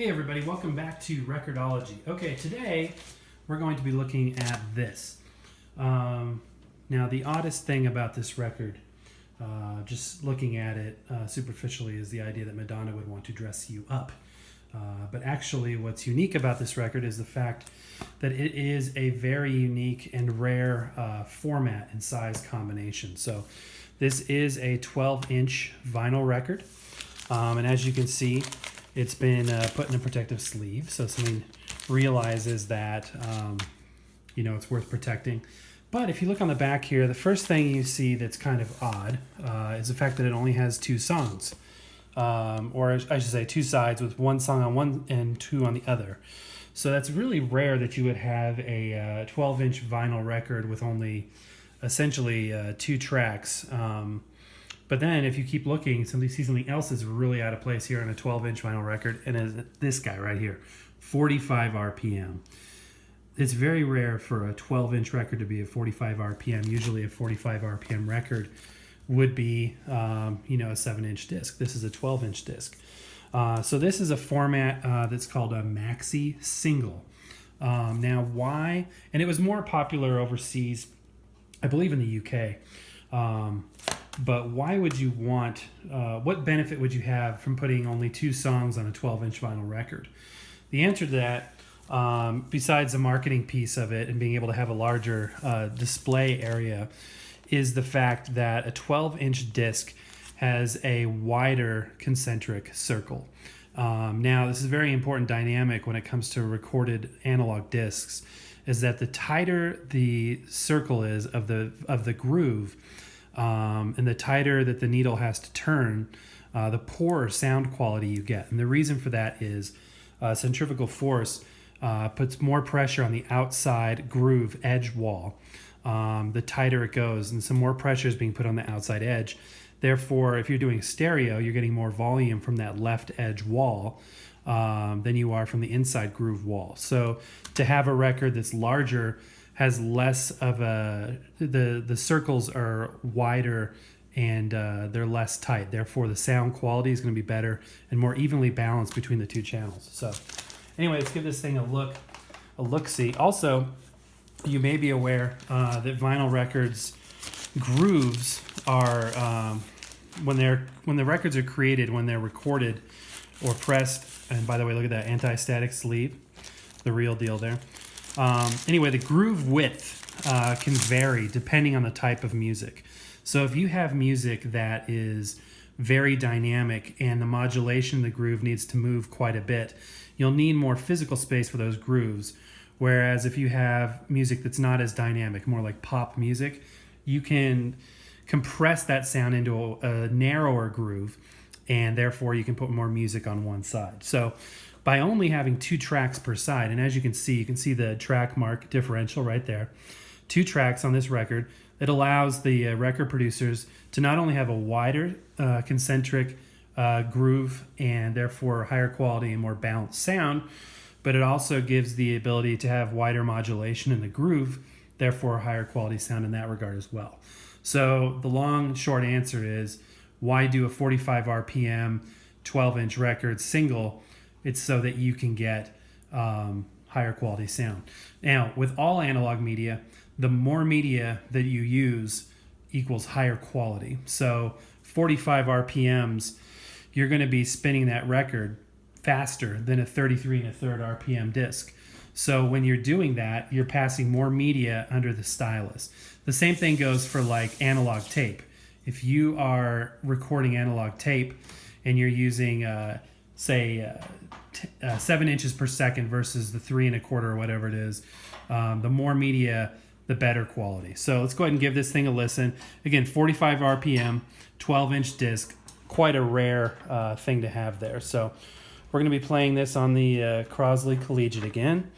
Hey everybody, welcome back to Record-ology. Okay, today we're going to be looking at this. Now the oddest thing about this record, just looking at it superficially, is the idea that Madonna would want to dress you up. But actually what's unique about this record is the fact that it is a very unique and rare format and size combination. So this is a 12-inch vinyl record, and as you can see, it's been put in a protective sleeve, so something realizes that it's worth protecting. But if you look on the back here, the first thing you see that's kind of odd is the fact that it only has two songs, or I should say two sides with one song on one and two on the other. So that's really rare that you would have a 12-inch vinyl record with only essentially two tracks. But then if you keep looking, see something else is really out of place here on a 12-inch vinyl record, and is this guy right here, 45 RPM. It's very rare for a 12-inch record to be a 45 RPM. Usually a 45 RPM record would be, a 7-inch disc. This is a 12-inch disc. So this is a format that's called a maxi single. Now why? And it was more popular overseas, I believe in the UK. But why would you want, what benefit would you have from putting only two songs on a 12-inch vinyl record? The answer to that, besides the marketing piece of it and being able to have a larger display area, is the fact that a 12-inch disc has a wider concentric circle. Now, this is a very important dynamic when it comes to recorded analog discs, is that the tighter the circle is of the groove, and the tighter that the needle has to turn, the poorer sound quality you get. And the reason for that is centrifugal force puts more pressure on the outside groove edge wall. The tighter it goes, and some more pressure is being put on the outside edge. Therefore, if you're doing stereo, you're getting more volume from that left edge wall than you are from the inside groove wall. So to have a record that's larger, has less of the circles are wider and they're less tight. Therefore, the sound quality is going to be better and more evenly balanced between the two channels. So anyway, let's give this thing a look-see. Also, you may be aware that vinyl records grooves are when the records are created, when they're recorded or pressed. And by the way, look at that anti-static sleeve, the real deal there. Anyway, the groove width can vary depending on the type of music. So if you have music that is very dynamic and the modulation of the groove needs to move quite a bit, you'll need more physical space for those grooves. Whereas if you have music that's not as dynamic, more like pop music, you can compress that sound into a narrower groove, and therefore you can put more music on one side. So by only having two tracks per side, and as you can see the track mark differential right there, two tracks on this record, it allows the record producers to not only have a wider concentric groove and therefore higher quality and more balanced sound, but it also gives the ability to have wider modulation in the groove, therefore higher quality sound in that regard as well. So the long short answer is, why do a 45 RPM 12-inch record single? It's so that you can get higher quality sound. Now, with all analog media, the more media that you use equals higher quality. So 45 RPMs, you're going to be spinning that record faster than a 33 1/3 RPM disc. So when you're doing that, you're passing more media under the stylus. The same thing goes for like analog tape. If you are recording analog tape and you're using, 7 inches per second versus the 3 1/4 or whatever it is, the more media, the better quality. So let's go ahead and give this thing a listen. Again, 45 RPM, 12-inch disc, quite a rare thing to have there. So we're going to be playing this on the Crosley Collegiate again,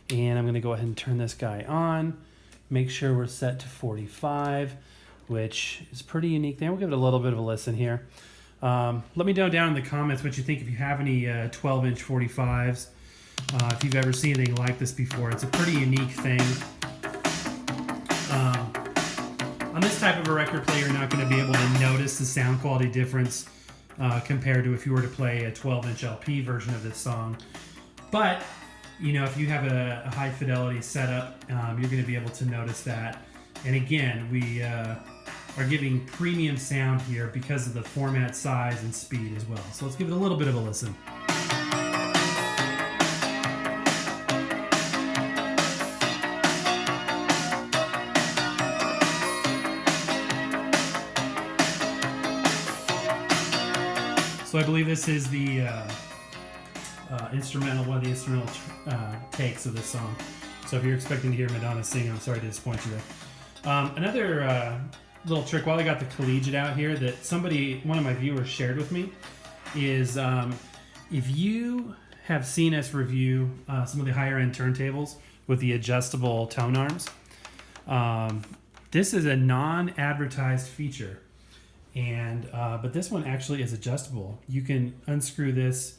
and I'm going to go ahead and turn this guy on, make sure we're set to 45, which is pretty unique there. We'll give it a little bit of a listen here. Let me know down in the comments what you think, if you have any 12-inch 45s, if you've ever seen anything like this before. It's a pretty unique thing. On this type of a record player, you're not going to be able to notice the sound quality difference compared to if you were to play a 12-inch LP version of this song. But, you know, if you have a high fidelity setup, you're going to be able to notice that. And again, we are giving premium sound here because of the format, size, and speed as well. So let's give it a little bit of a listen. So I believe this is the instrumental, one of the instrumental takes of this song. So if you're expecting to hear Madonna sing, I'm sorry to disappoint you there. Another little trick while I got the collegiate out here that one of my viewers shared with me is if you have seen us review some of the higher end turntables with the adjustable tone arms, this is a non-advertised feature. But this one actually is adjustable. You can unscrew this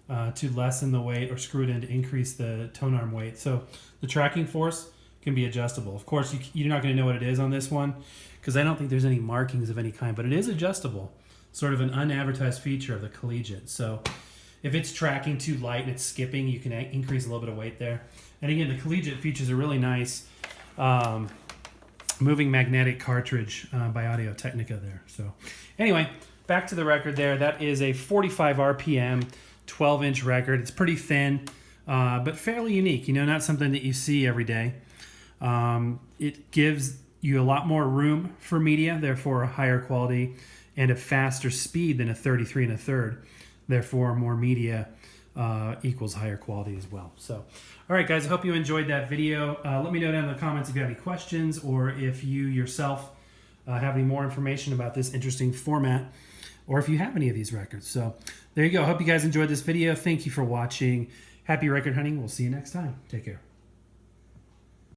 to lessen the weight or screw it in to increase the tone arm weight. So the tracking force can be adjustable. Of course, you're not going to know what it is on this one because I don't think there's any markings of any kind, but it is adjustable. Sort of an unadvertised feature of the collegiate. So if it's tracking too light and it's skipping, you can increase a little bit of weight there. And again, the collegiate features a really nice moving magnetic cartridge by Audio-Technica there. So anyway, back to the record there. That is a 45 RPM, 12-inch record. It's pretty thin, but fairly unique. You know, not something that you see every day. It gives you a lot more room for media, therefore a higher quality and a faster speed than a 33 1/3. Therefore, more media equals higher quality as well. So, all right, guys, I hope you enjoyed that video. Let me know down in the comments if you have any questions or if you yourself have any more information about this interesting format or if you have any of these records. So there you go. I hope you guys enjoyed this video. Thank you for watching. Happy record hunting. We'll see you next time. Take care.